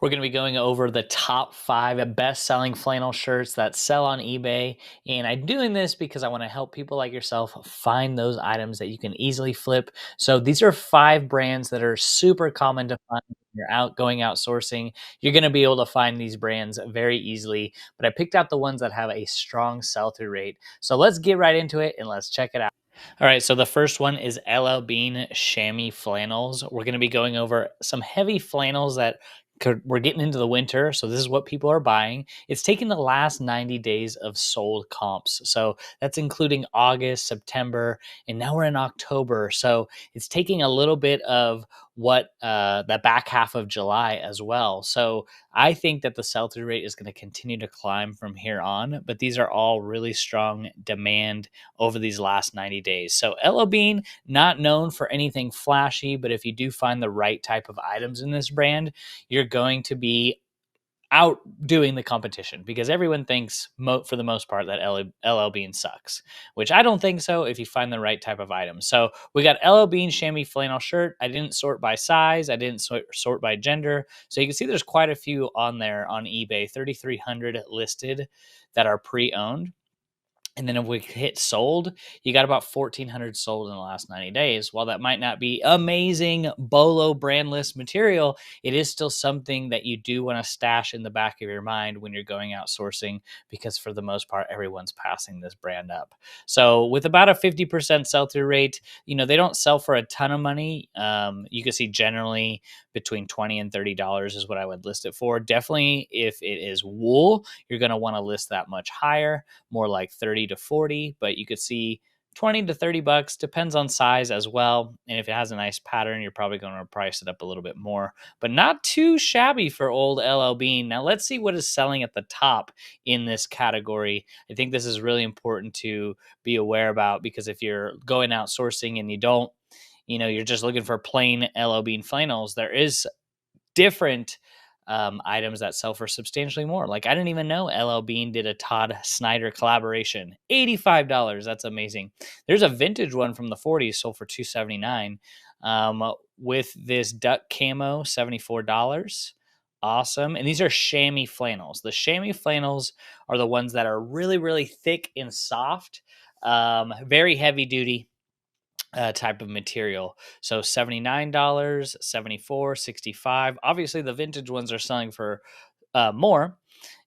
We're going to be going over the top 5 best-selling flannel shirts that sell on eBay. And I'm doing this because I want to help people like yourself find those items that you can easily flip. So these are 5 brands that are super common to find when you're going out sourcing. You're going to be able to find these brands very easily, but I picked out the ones that have a strong sell-through rate. So let's get right into it and let's check it out. All right, so the first one is LL Bean chamois flannels. We're going to be going over some heavy flannels that we're getting into the winter, so this is what people are buying. It's taking the last 90 days of sold comps. So that's including August, September, and now we're in October. So it's taking a little bit of what the back half of July as well. So I think that the sell-through rate is going to continue to climb from here on, but these are all really strong demand over these last 90 days. So LL Bean, not known for anything flashy, but if you do find the right type of items in this brand, you're going to be outdoing the competition because everyone thinks for the most part that LL Bean sucks, which I don't think so if you find the right type of item. So we got LL Bean chamois flannel shirt. I didn't sort by size. I didn't sort by gender. So you can see there's quite a few on there on eBay, 3,300 listed that are pre-owned. And then if we hit sold, you got about 1,400 sold in the last 90 days. While that might not be amazing Bolo brand list material, it is still something that you do want to stash in the back of your mind when you're going out sourcing, because for the most part, everyone's passing this brand up. So with about a 50% sell-through rate, they don't sell for a ton of money. You can see generally between $20 and $30 is what I would list it for. Definitely if it is wool, you're going to want to list that much higher, more like 30 to 40, but you could see 20 to 30 bucks, depends on size as well. And if it has a nice pattern, you're probably going to price it up a little bit more, but not too shabby for old LL Bean. Now let's see what is selling at the top in this category. I think this is really important to be aware about, because if you're going out sourcing and you're just looking for plain LL Bean flannels, there is different items that sell for substantially more. Like, I didn't even know LL Bean did a Todd Snyder collaboration. $85. That's amazing. There's a vintage one from the 40s sold for $279. With this duck camo, $74. Awesome. And these are chamois flannels. The chamois flannels are the ones that are really, really thick and soft, very heavy duty type of material. So $79, $74, $65. Obviously, the vintage ones are selling for more.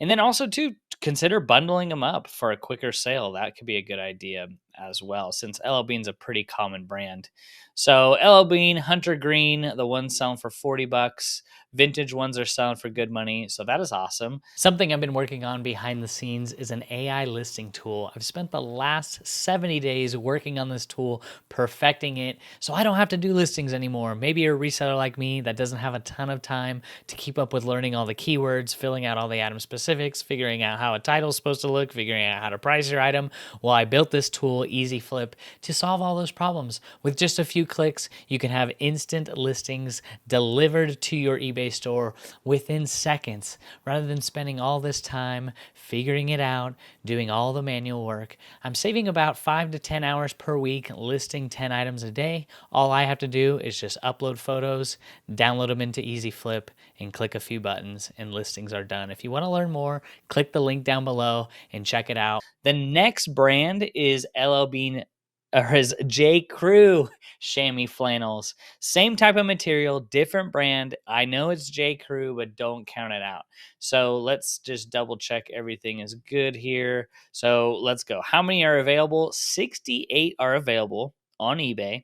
And then also, too, consider bundling them up for a quicker sale. That could be a good idea as well, since LL Bean's a pretty common brand. So LL Bean, Hunter Green, the ones selling for 40 bucks. Vintage ones are selling for good money. So that is awesome. Something I've been working on behind the scenes is an AI listing tool. I've spent the last 70 days working on this tool, perfecting it, so I don't have to do listings anymore. Maybe you're a reseller like me that doesn't have a ton of time to keep up with learning all the keywords, filling out all the item specifics, figuring out how a title is supposed to look, figuring out how to price your item. Well, I built this tool, Easy Flip, to solve all those problems. With just a few clicks, you can have instant listings delivered to your eBay store within seconds, rather than spending all this time figuring it out, doing all the manual work. I'm saving about 5 to 10 hours per week listing 10 items a day. All I have to do is just upload photos, download them into Easy Flip, and click a few buttons, and listings are done. If you want to learn more, click the link down below and check it out. The next brand is LL Bean, or his J. Crew chamois flannels. Same type of material, different brand. I know it's J. Crew, but don't count it out. So let's just double check everything is good here. So let's go. How many are available? 68 are available on eBay.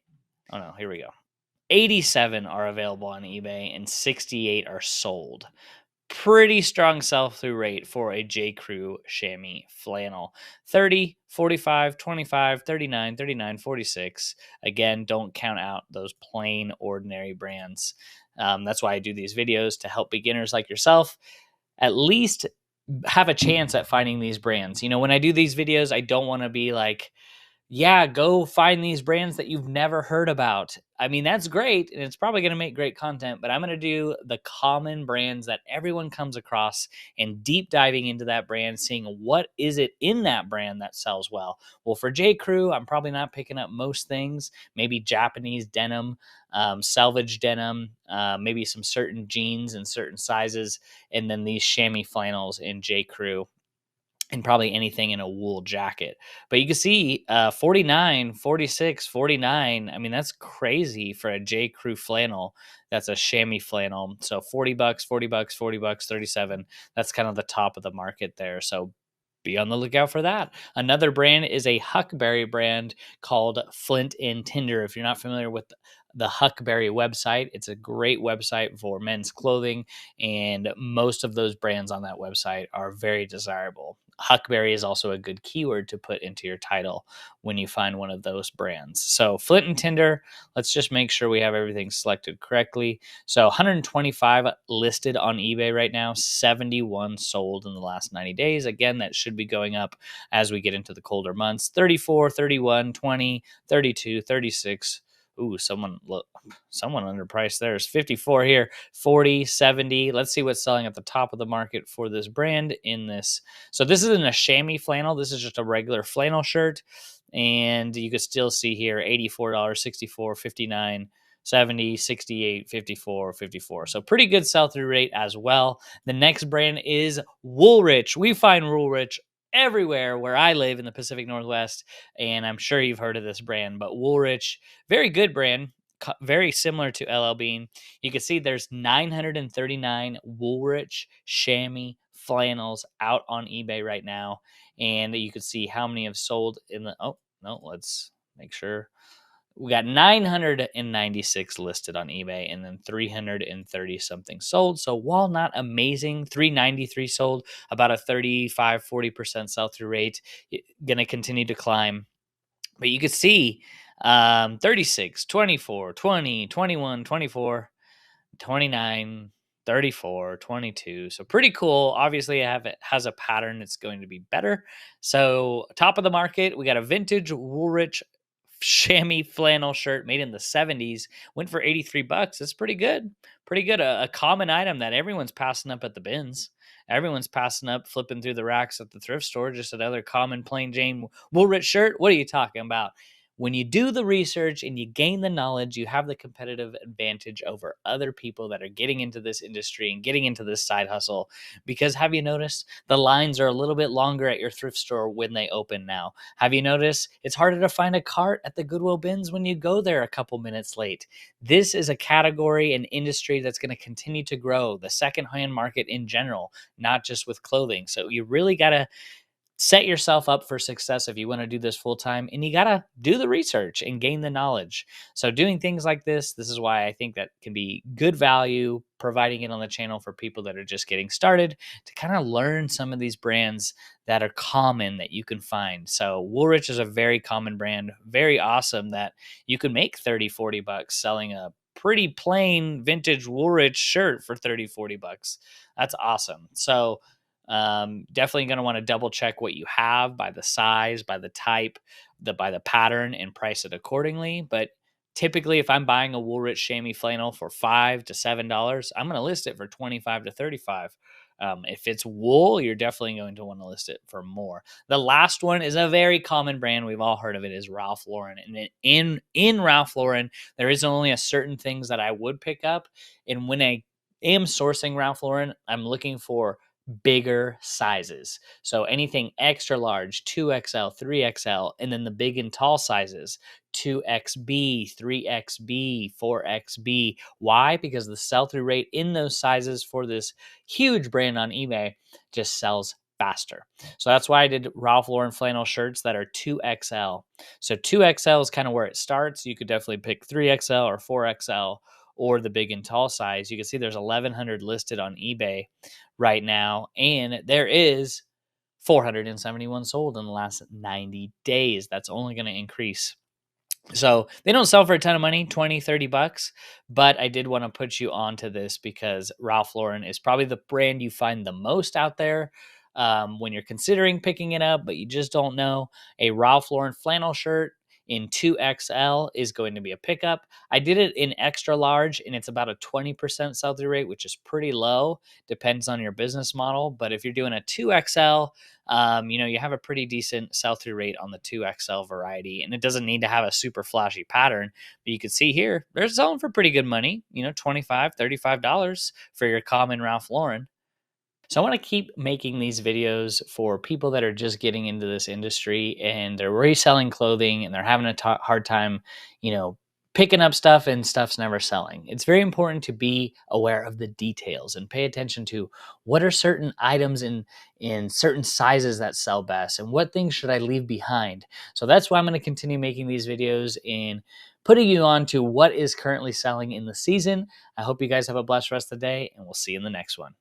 Oh no, here we go. 87 are available on eBay and 68 are sold. Pretty strong sell-through rate for a J. Crew chamois flannel. 30, 45, 25, 39, 39, 46. Again, don't count out those plain, ordinary brands. That's why I do these videos, to help beginners like yourself at least have a chance at finding these brands. When I do these videos, I don't want to be like Yeah, go find these brands that you've never heard about. I mean, that's great, and it's probably going to make great content, but I'm going to do the common brands that everyone comes across and deep diving into that brand, seeing what is it in that brand that sells well. Well, for J. Crew, I'm probably not picking up most things, maybe Japanese denim, selvage denim, maybe some certain jeans in certain sizes, and then these chamois flannels in J. Crew, and probably anything in a wool jacket. But you can see 49, 46, 49. I mean, that's crazy for a J. Crew flannel. That's a chamois flannel. So 40 bucks, 40 bucks, 40 bucks, 37. That's kind of the top of the market there. So be on the lookout for that. Another brand is a Huckberry brand called Flint and Tinder. If you're not familiar with the Huckberry website, it's a great website for men's clothing, and most of those brands on that website are very desirable. Huckberry is also a good keyword to put into your title when you find one of those brands. So Flint and Tinder, let's just make sure we have everything selected correctly. So 125 listed on eBay right now, 71 sold in the last 90 days. Again, that should be going up as we get into the colder months. 34, 31, 20, 32, 36. Ooh, someone underpriced. There's 54 here, 40, 70. Let's see what's selling at the top of the market for this brand in this. So this isn't a chamois flannel. This is just a regular flannel shirt. And you can still see here $84, 64, 59, 70, 68, 54, 54. So pretty good sell-through rate as well. The next brand is Woolrich. We find Woolrich everywhere where I live in the Pacific Northwest, and I'm sure you've heard of this brand, but Woolrich, very good brand, very similar to LL Bean. You can see there's 939 Woolrich chamois flannels out on eBay right now, and you can see how many have sold in the, oh, no, let's make sure. We got 996 listed on eBay and then 330 something sold. So while not amazing, 393 sold, about a 35-40% sell-through rate, going to continue to climb. But you could see 36, 24, 20, 21, 24, 29, 34, 22. So pretty cool. Obviously, it has a pattern. It's going to be better. So top of the market, we got a vintage Woolrich chamois flannel shirt made in the 70s. Went for 83 bucks. It's pretty good. Pretty good. A common item that everyone's passing up at the bins. Everyone's passing up, flipping through the racks at the thrift store. Just another common plain Jane Woolrich shirt. What are you talking about? When you do the research and you gain the knowledge, you have the competitive advantage over other people that are getting into this industry and getting into this side hustle. Because have you noticed the lines are a little bit longer at your thrift store when they open now? Have you noticed it's harder to find a cart at the Goodwill bins when you go there a couple minutes late? This is a category and industry that's going to continue to grow, the secondhand market in general, not just with clothing. So you really got to set yourself up for success if you want to do this full time, and you got to do the research and gain the knowledge. So doing things like this is why I think that can be good value, providing it on the channel for people that are just getting started to kind of learn some of these brands that are common that you can find. So Woolrich is a very common brand, very awesome that you can make 30, 40 bucks selling a pretty plain vintage Woolrich shirt for 30, 40 bucks. That's awesome. So definitely going to want to double check what you have by the size, by the type, by the pattern, and price it accordingly. But typically, if I'm buying a Woolrich chamois flannel for $5 to $7, I'm going to list it for 25 to 35. If it's wool, you're definitely going to want to list it for more. The last one is a very common brand. We've all heard of it, is Ralph Lauren. And in Ralph Lauren, there is only a certain things that I would pick up. And when I am sourcing Ralph Lauren, I'm looking for bigger sizes. So anything extra large, 2XL, 3XL, and then the big and tall sizes, 2XB, 3XB, 4XB. Why? Because the sell-through rate in those sizes for this huge brand on eBay just sells faster. So that's why I did Ralph Lauren flannel shirts that are 2XL. So 2XL is kind of where it starts. You could definitely pick 3XL or 4XL or the big and tall size. You can see there's 1,100 listed on eBay right now, and there is 471 sold in the last 90 days. That's only going to increase. So they don't sell for a ton of money, 20, 30 bucks, but I did want to put you onto this because Ralph Lauren is probably the brand you find the most out there. when you're considering picking it up, but you just don't know, a Ralph Lauren flannel shirt in 2XL is going to be a pickup. I did it in extra large, and it's about a 20% sell-through rate, which is pretty low. Depends on your business model. But if you're doing a 2XL, you have a pretty decent sell-through rate on the 2XL variety, and it doesn't need to have a super flashy pattern. But you can see here, they're selling for pretty good money, $25, $35 for your common Ralph Lauren. So I want to keep making these videos for people that are just getting into this industry and they're reselling clothing and they're having a hard time, picking up stuff and stuff's never selling. It's very important to be aware of the details and pay attention to what are certain items in certain sizes that sell best and what things should I leave behind. So that's why I'm going to continue making these videos and putting you on to what is currently selling in the season. I hope you guys have a blessed rest of the day, and we'll see you in the next one.